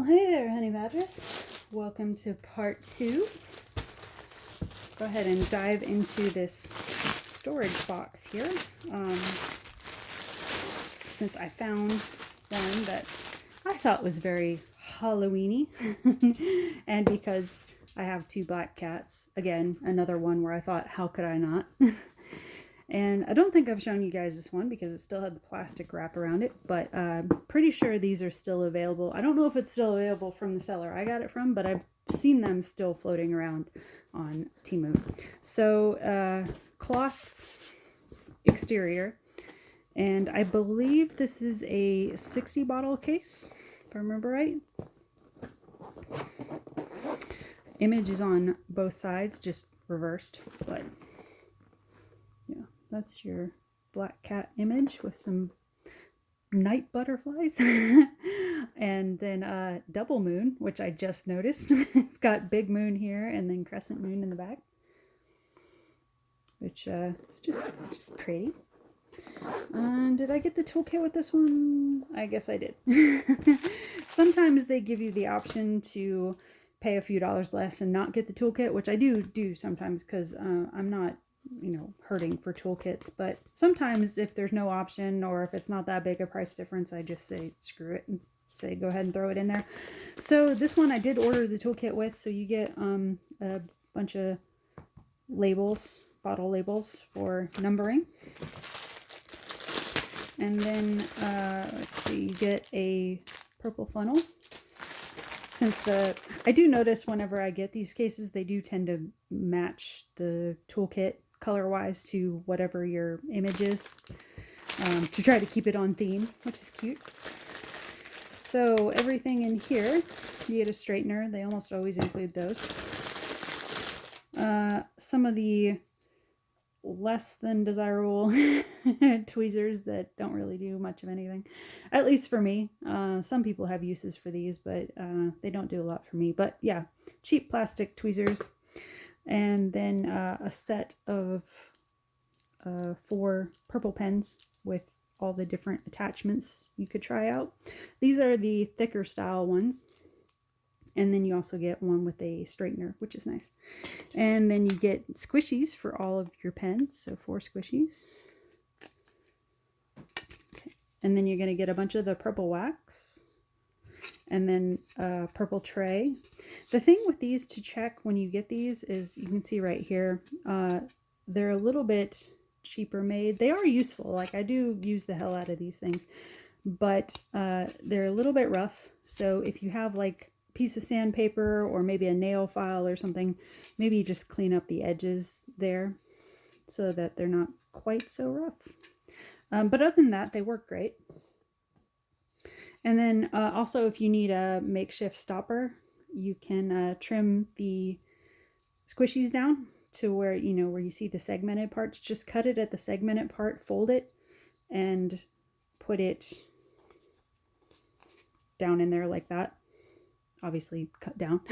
Well, hey there, honey badgers. Welcome to part 2. Go ahead and dive into this storage box here. Since I found one that I thought was very Halloween-y, and because I have 2 black cats, again, another one where I thought, how could I not? And I don't think I've shown you guys this one because it still had the plastic wrap around it, but pretty sure these are still available. I don't know if it's still available from the seller I got it from, but I've seen them still floating around on Temu. So cloth exterior, and I believe this is a 60 bottle case, if I remember right. Image is on both sides, just reversed, but yeah, that's your black cat image with some night butterflies. And then double moon, which I just noticed. It's got big moon here and then crescent moon in the back, which is just pretty. Did I get the toolkit with this one? I guess I did. Sometimes they give you the option to pay a few dollars less and not get the toolkit, which I do sometimes because I'm not, hurting for toolkits. But sometimes if there's no option or if it's not that big a price difference, I just say screw it and say go ahead and throw it in there. So this one I did order the toolkit with, so you get a bunch of labels, bottle labels for numbering. And then, let's see, you get a purple funnel. Since I do notice whenever I get these cases, they do tend to match the toolkit color-wise to whatever your image is, to try to keep it on theme, which is cute. So everything in here, you get a straightener. They almost always include those. Some of the less than desirable tweezers that don't really do much of anything, at least for me. Some people have uses for these, but they don't do a lot for me. But yeah, cheap plastic tweezers, and then a set of 4 purple pens with all the different attachments you could try out. These are the thicker style ones. And then you also get one with a straightener, which is nice. And then you get squishies for all of your pens, so 4 squishies. Okay. And then you're going to get a bunch of the purple wax. And then a purple tray. The thing with these to check when you get these is, you can see right here, they're a little bit cheaper made. They are useful. Like, I do use the hell out of these things. But they're a little bit rough. So if you have like piece of sandpaper or maybe a nail file or something, maybe just clean up the edges there so that they're not quite so rough. But other than that, they work great. And then also, if you need a makeshift stopper, you can trim the squishies down to where, where you see the segmented parts. Just cut it at the segmented part, fold it, and put it down in there like that. Obviously cut down.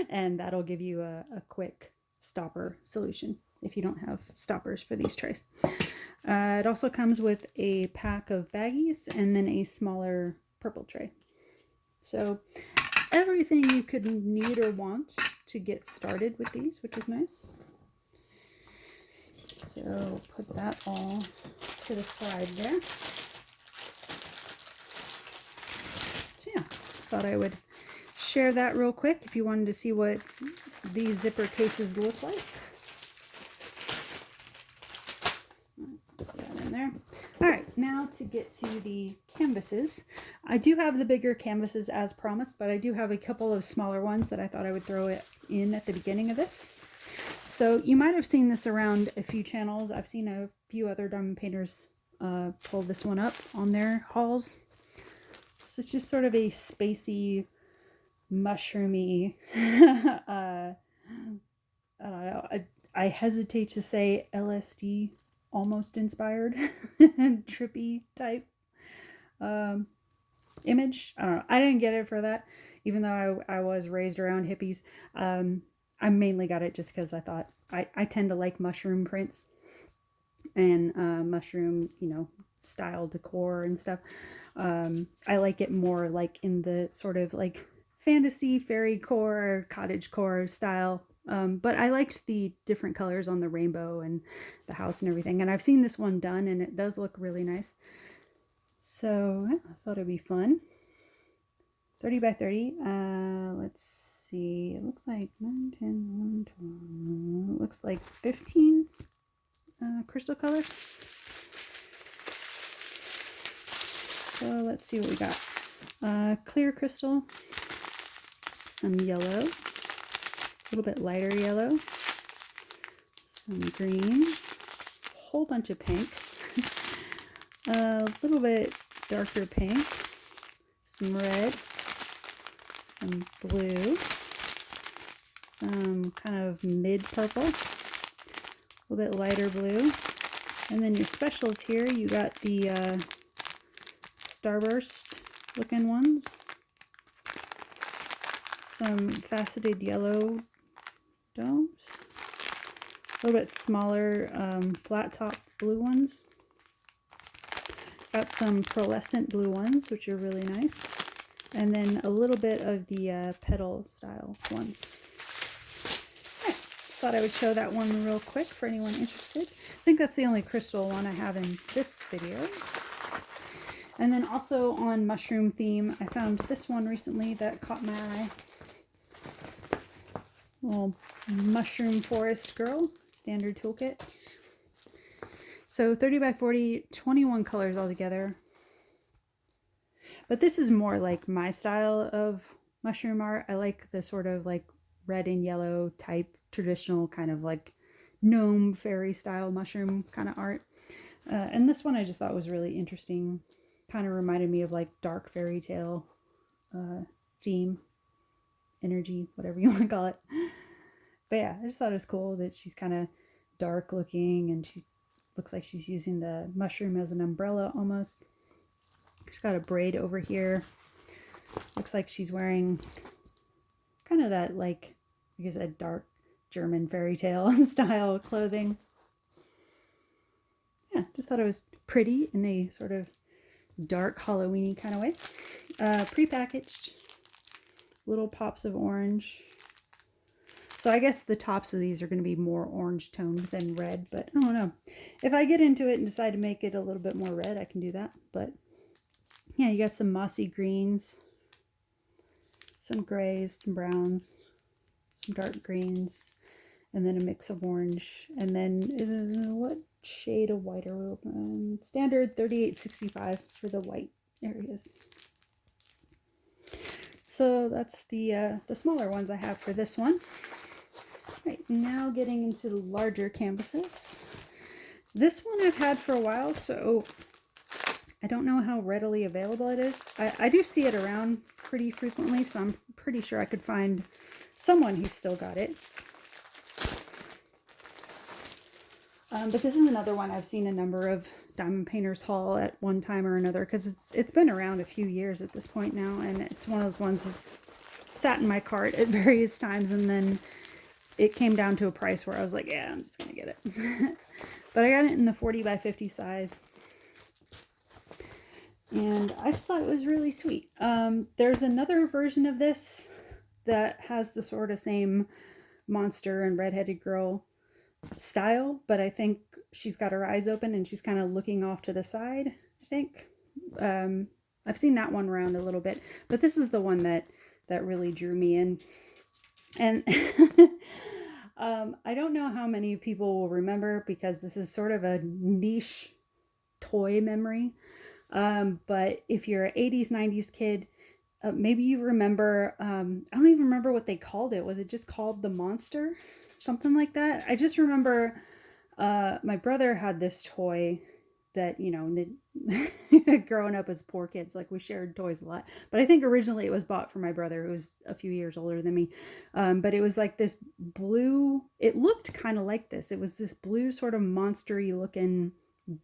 And that'll give you a quick stopper solution if you don't have stoppers for these trays. It also comes with a pack of baggies and then a smaller purple tray. So everything you could need or want to get started with these, which is nice. So put that all to the side there. So yeah, thought I would share that real quick if you wanted to see what these zipper cases look like. Put that in there. All right, now to get to the canvases. I do have the bigger canvases as promised, but I do have a couple of smaller ones that I thought I would throw it in at the beginning of this. So you might have seen this around a few channels. I've seen a few other diamond painters pull this one up on their hauls. So it's just sort of a spacey, mushroomy, I don't know, I hesitate to say LSD almost inspired, trippy type image. I don't know, I didn't get it for that, even though I was raised around hippies. I mainly got it just because I thought I tend to like mushroom prints and mushroom, style decor and stuff. I like it more like in the sort of like fantasy fairy core, cottage core style. But I liked the different colors on the rainbow and the house and everything. And I've seen this one done and it does look really nice. So yeah, I thought it'd be fun. 30 by 30. Let's see. It looks like 9, 10, 11, 12. It looks like 15 crystal colors. So let's see what we got. Clear crystal, some yellow, a little bit lighter yellow, some green, a whole bunch of pink, a little bit darker pink, some red, some blue, some kind of mid purple, a little bit lighter blue, and then your specials here, you got the starburst looking ones, some faceted yellow domes, a little bit smaller flat top blue ones, got some pearlescent blue ones which are really nice, and then a little bit of the petal style ones. Right. Just thought I would show that one real quick for anyone interested. I think that's the only crystal one I have in this video. And then also on mushroom theme, I found this one recently that caught my eye. Little mushroom forest girl, standard toolkit. So 30 by 40, 21 colors altogether. But this is more like my style of mushroom art. I like the sort of like red and yellow type, traditional kind of like gnome fairy style mushroom kind of art. And this one I just thought was really interesting. Kind of reminded me of like dark fairy tale theme, energy, whatever you want to call it. But yeah, I just thought it was cool that she's kind of dark looking and she looks like she's using the mushroom as an umbrella almost. She's got a braid over here. Looks like she's wearing kind of that like, I guess, a dark German fairy tale style clothing. Yeah, just thought it was pretty in a sort of dark Halloween kind of way. Pre-packaged little pops of orange. So I guess the tops of these are going to be more orange toned than red, but I don't know. If I get into it and decide to make it a little bit more red, I can do that. But yeah, you got some mossy greens, some grays, some browns, some dark greens, and then a mix of orange. And then what shade of white are we open? Standard 3865 for the white areas. So that's the smaller ones I have for this one. Right, now getting into the larger canvases. This one I've had for a while, so I don't know how readily available it is. I do see it around pretty frequently, so I'm pretty sure I could find someone who's still got it. But this is another one I've seen a number of Diamond Painters haul at one time or another, because it's been around a few years at this point now, and it's one of those ones that's sat in my cart at various times, and then it came down to a price where I was like, yeah, I'm just gonna get it. But I got it in the 40 by 50 size, and I just thought it was really sweet. There's another version of this that has the sort of same monster and redheaded girl style, but I think she's got her eyes open and she's kind of looking off to the side, I think. I've seen that one around a little bit, but this is the one that really drew me in. And I don't know how many people will remember, because this is sort of a niche toy memory. But if you're an 80s, 90s kid, maybe you remember, I don't even remember what they called it. Was it just called the Monster? Something like that. I just remember my brother had this toy that, you know, growing up as poor kids, like we shared toys a lot. But I think originally it was bought for my brother, who was a few years older than me. But it was like this blue, it looked kind of like this. It was this blue sort of monstery looking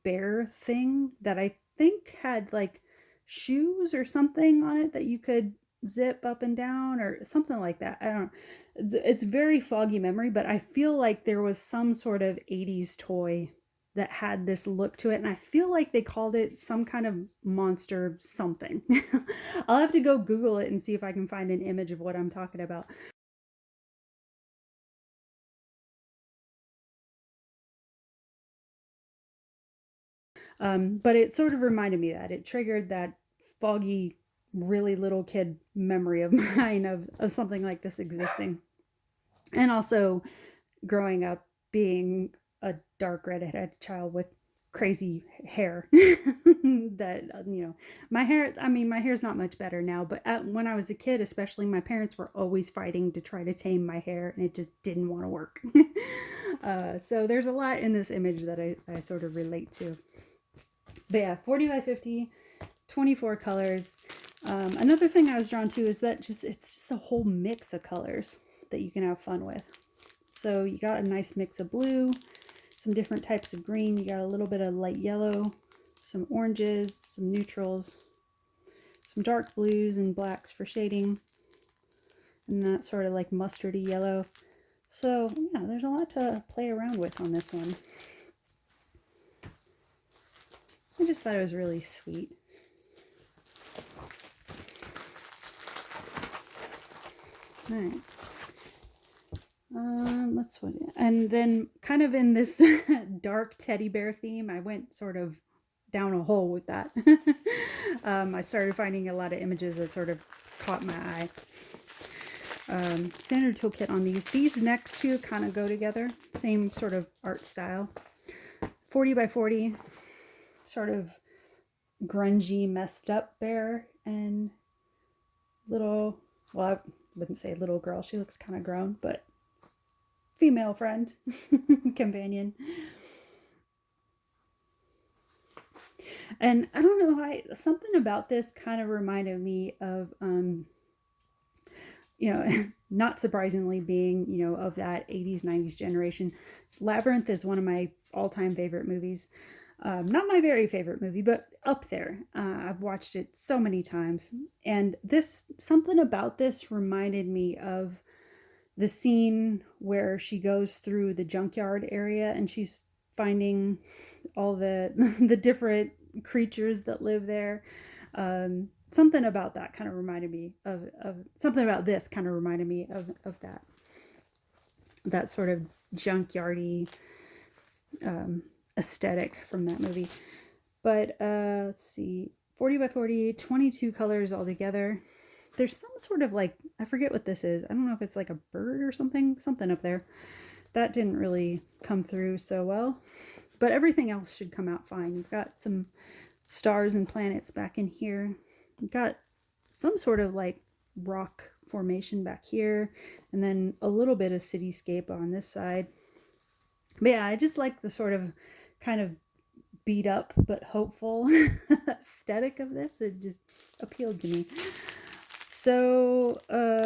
bear thing that I think had like shoes or something on it that you could zip up and down or something like that. I don't know. It's very foggy memory, but I feel like there was some sort of 80s toy that had this look to it, and I feel like they called it some kind of monster something. I'll have to go Google it and see if I can find an image of what I'm talking about. But it sort of reminded me that it triggered that foggy, really little kid memory of mine of something like this existing. And also growing up being a dark redheaded child with crazy hair that my hair, I mean, my hair's not much better now, but when I was a kid especially, my parents were always fighting to try to tame my hair, and it just didn't want to work. So there's a lot in this image that I sort of relate to. But yeah, 40 by 50, 24 colors. Another thing I was drawn to is that it's just a whole mix of colors that you can have fun with. So you got a nice mix of blue, some different types of green. You got a little bit of light yellow, some oranges, some neutrals, some dark blues and blacks for shading, and that sort of like mustardy yellow. So yeah, there's a lot to play around with on this one. I just thought it was really sweet. All right. And then kind of in this dark teddy bear theme, I went sort of down a hole with that. I started finding a lot of images that sort of caught my eye. Standard toolkit on these. These next two kind of go together. Same sort of art style. 40 by 40, sort of grungy, messed up bear, and little, well, I wouldn't say little girl. She looks kind of grown, but female friend, companion. And I don't know, something about this kind of reminded me of, not surprisingly being, of that 80s, 90s generation. Labyrinth is one of my all-time favorite movies. Not my very favorite movie, but up there. I've watched it so many times. And something about this reminded me of the scene where she goes through the junkyard area and she's finding all the the different creatures that live there. Something about that kind of reminded me of something about this kind of reminded me of that sort of junkyardy aesthetic from that movie. But let's see, 40 by 40, 22 colors altogether. There's some sort of like, I forget what this is. I don't know if it's like a bird or something up there. That didn't really come through so well, but everything else should come out fine. You've got some stars and planets back in here. You've got some sort of like rock formation back here, and then a little bit of cityscape on this side. But yeah, I just like the sort of kind of beat up but hopeful aesthetic of this. It just appealed to me. So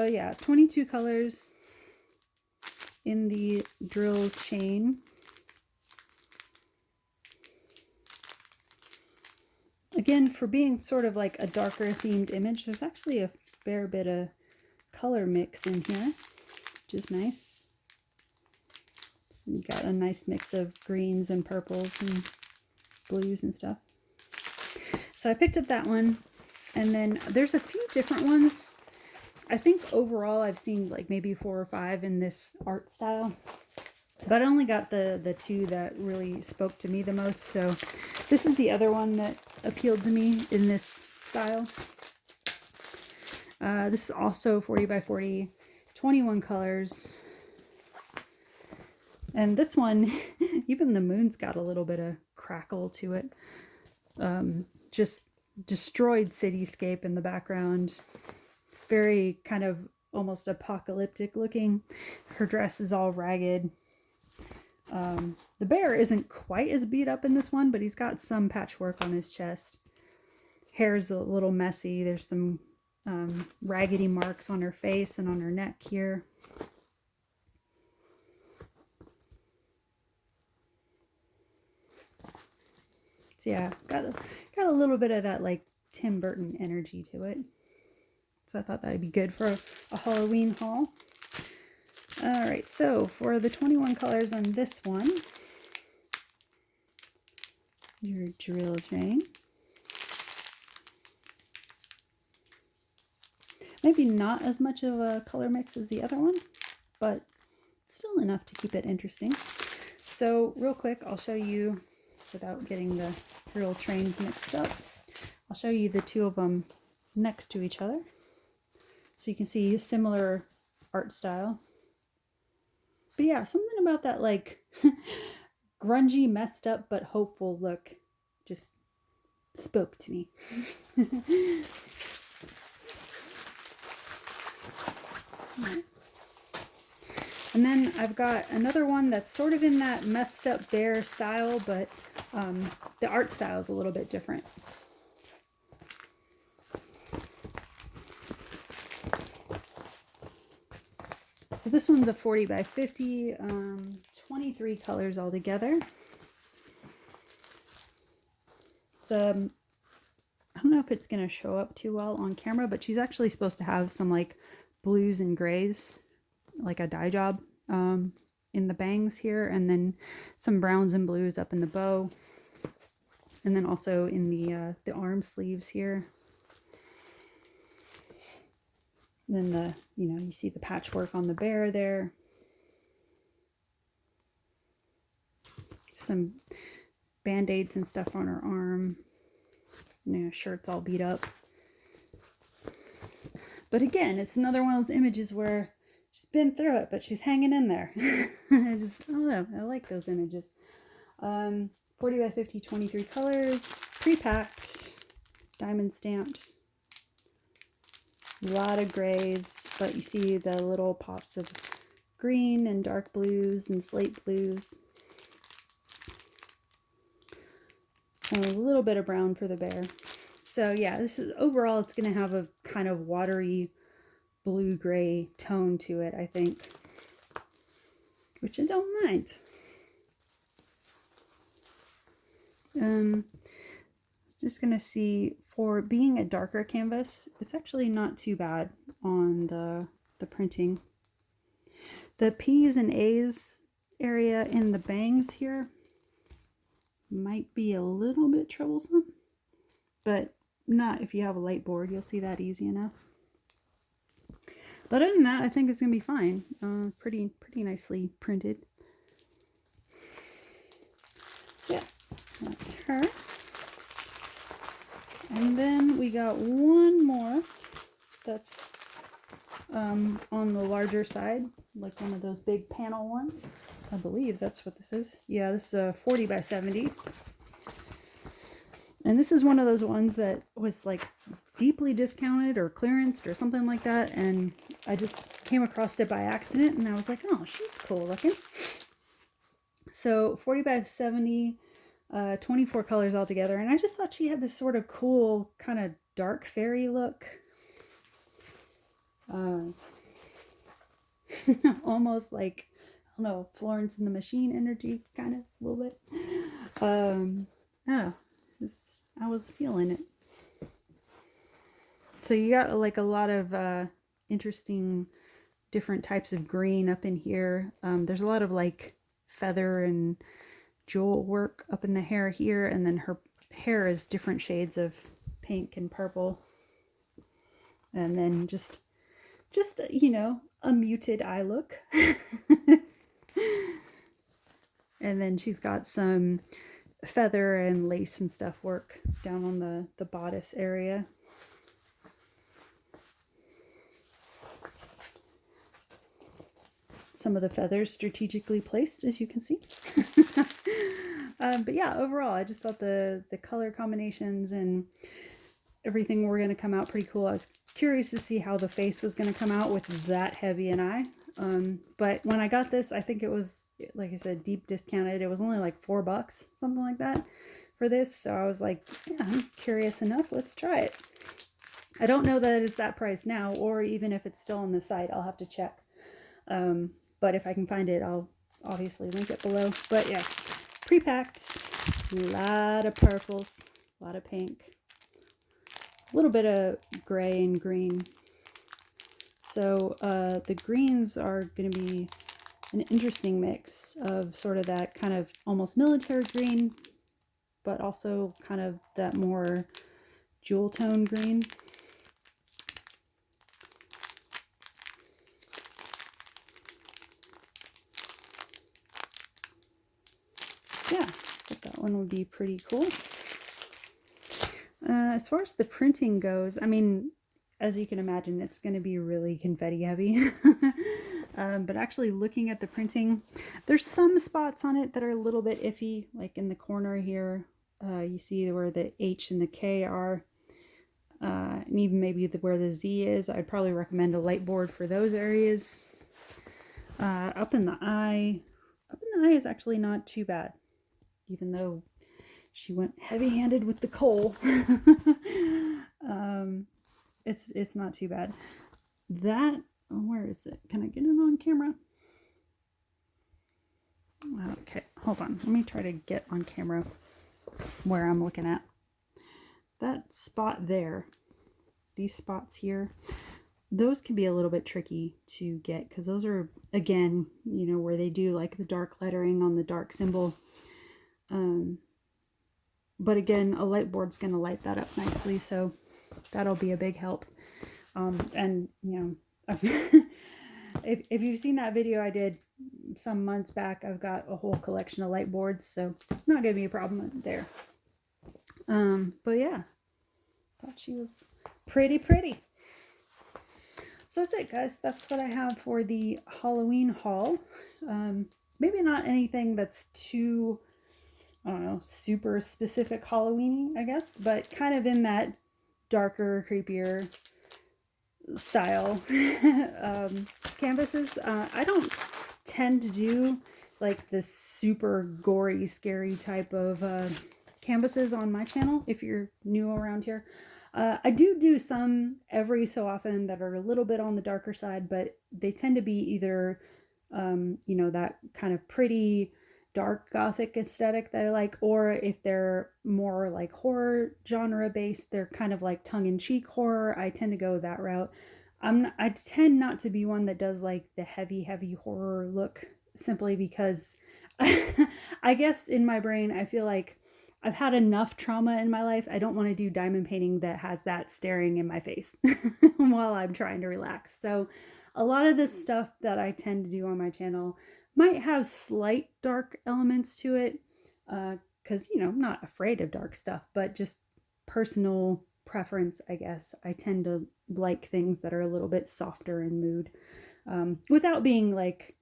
yeah, 22 colors in the drill chain. Again, for being sort of like a darker themed image, there's actually a fair bit of color mix in here, which is nice. So you got a nice mix of greens and purples and blues and stuff. So I picked up that one, and then there's a few different ones. I think overall I've seen like maybe 4 or 5 in this art style, but I only got the 2 that really spoke to me the most. So this is the other one that appealed to me in this style. This is also 40 by 40, 21 colors. And this one, even the moon's got a little bit of crackle to it. Just destroyed cityscape in the background. Very kind of almost apocalyptic looking. Her dress is all ragged. The bear isn't quite as beat up in this one, but he's got some patchwork on his chest. Hair's a little messy. There's some raggedy marks on her face and on her neck here. So yeah, got a little bit of that like Tim Burton energy to it. So I thought that would be good for a Halloween haul. All right, so for the 21 colors on this one, your drills ring. Maybe not as much of a color mix as the other one, but still enough to keep it interesting. So real quick, I'll show you, without getting the drill trains mixed up, I'll show you the two of them next to each other. So you can see similar art style. But yeah, something about that like grungy, messed up, but hopeful look just spoke to me. And then I've got another one that's sort of in that messed up bear style, but the art style is a little bit different. So this one's a 40 by 50, 23 colors altogether. It's I don't know if it's going to show up too well on camera, but she's actually supposed to have some like blues and grays, like a dye job in the bangs here, and then some browns and blues up in the bow, and then also in the arm sleeves here. And then you see the patchwork on the bear there. Some band-aids and stuff on her arm. Shirt's all beat up. But again, it's another one of those images where she's been through it, but she's hanging in there. I don't know. I like those images. 40 by 50, 23 colors, pre-packed, diamond stamped. A lot of grays, but you see the little pops of green and dark blues and slate blues. And a little bit of brown for the bear. So yeah, this is overall it's going to have a kind of watery blue-gray tone to it, I think, which I don't mind. Just going to see, for being a darker canvas, it's actually not too bad on the printing. The P's and A's area in the bangs here might be a little bit troublesome, but not if you have a light board. You'll see that easy enough. But other than that, I think it's gonna be fine. Pretty nicely printed. Yeah, that's her. And then we got one more that's on the larger side, like one of those big panel ones. I believe that's what this is. Yeah, this is a 40 by 70. And this is one of those ones that was like deeply discounted or clearanced or something like that. And I just came across it by accident and I was like, oh, she's cool looking. So 40 by 70, 24 colors altogether. And I just thought she had this sort of cool kind of dark fairy look. Almost like, I don't know, Florence and the Machine energy, kind of, a little bit. I don't know. I was feeling it. So you got like a lot of interesting different types of green up in here. There's a lot of like feather and jewel work up in the hair here, and then her hair is different shades of pink and purple. And then just you know, a muted eye look. And then she's got some feather and lace and stuff work down on the bodice area. Some of the feathers strategically placed, as you can see. But yeah, overall, I just thought the color combinations and everything were going to come out pretty cool. I was curious to see how the face was going to come out with that heavy an eye. But when I got this, I think it was, like I said, deep discounted. It was only like $4, something like that for this. So I was like, yeah, I'm curious enough. Let's try it. I don't know that it's that price now, or even if it's still on the site, I'll have to check. But if I can find it, I'll obviously link it below. But yeah, pre-packed, a lot of purples, a lot of pink, a little bit of gray and green. So the greens are going to be an interesting mix of sort of that kind of almost military green but also kind of that more jewel tone green. Yeah, but that one would be pretty cool. As far as the printing goes, I mean, as you can imagine, it's going to be really confetti heavy. But actually looking at the printing, there's some spots on it that are a little bit iffy, like in the corner here. You see where the H and the K are, and even maybe where the Z is. I'd probably recommend a light board for those areas. Up in the eye is actually not too bad, even though she went heavy-handed with the coal. It's not too bad. That, where is it? Can I get it on camera? Okay, hold on. Let me try to get on camera where I'm looking at. That spot there, these spots here, those can be a little bit tricky to get because those are, again, you know, where they do like the dark lettering on the dark symbol. But again, a light board's going to light that up nicely, so that'll be a big help. And, you know, if you've seen that video I did some months back, I've got a whole collection of light boards, so not going to be a problem there. But yeah, thought she was pretty. So that's it, guys. That's what I have for the Halloween haul. Maybe not anything that's too, I don't know, super specific Halloween-y, I guess, but kind of in that darker, creepier style canvases. I don't tend to do like this super gory, scary type of canvases on my channel if you're new around here. I do some every so often that are a little bit on the darker side, but they tend to be either you know, that kind of pretty dark gothic aesthetic that I like, or if they're more like horror genre based, they're kind of like tongue-in-cheek horror. I tend to go that route. I tend not to be one that does like the heavy horror look, simply because I guess in my brain I feel like I've had enough trauma in my life. I don't want to do diamond painting that has that staring in my face while I'm trying to relax. So a lot of this stuff that I tend to do on my channel might have slight dark elements to it, because, you know, I'm not afraid of dark stuff, but just personal preference, I guess. I tend to like things that are a little bit softer in mood, without being like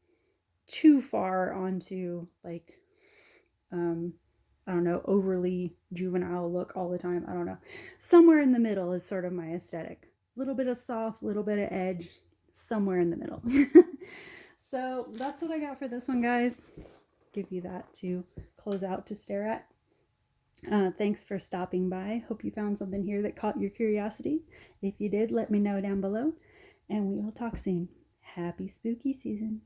too far onto like, I don't know, overly juvenile look all the time. I don't know. Somewhere in the middle is sort of my aesthetic. A little bit of soft, a little bit of edge, somewhere in the middle. So that's what I got for this one, guys. Give you that to close out to stare at. Thanks for stopping by. Hope you found something here that caught your curiosity. If you did, let me know down below, and we will talk soon. Happy spooky season.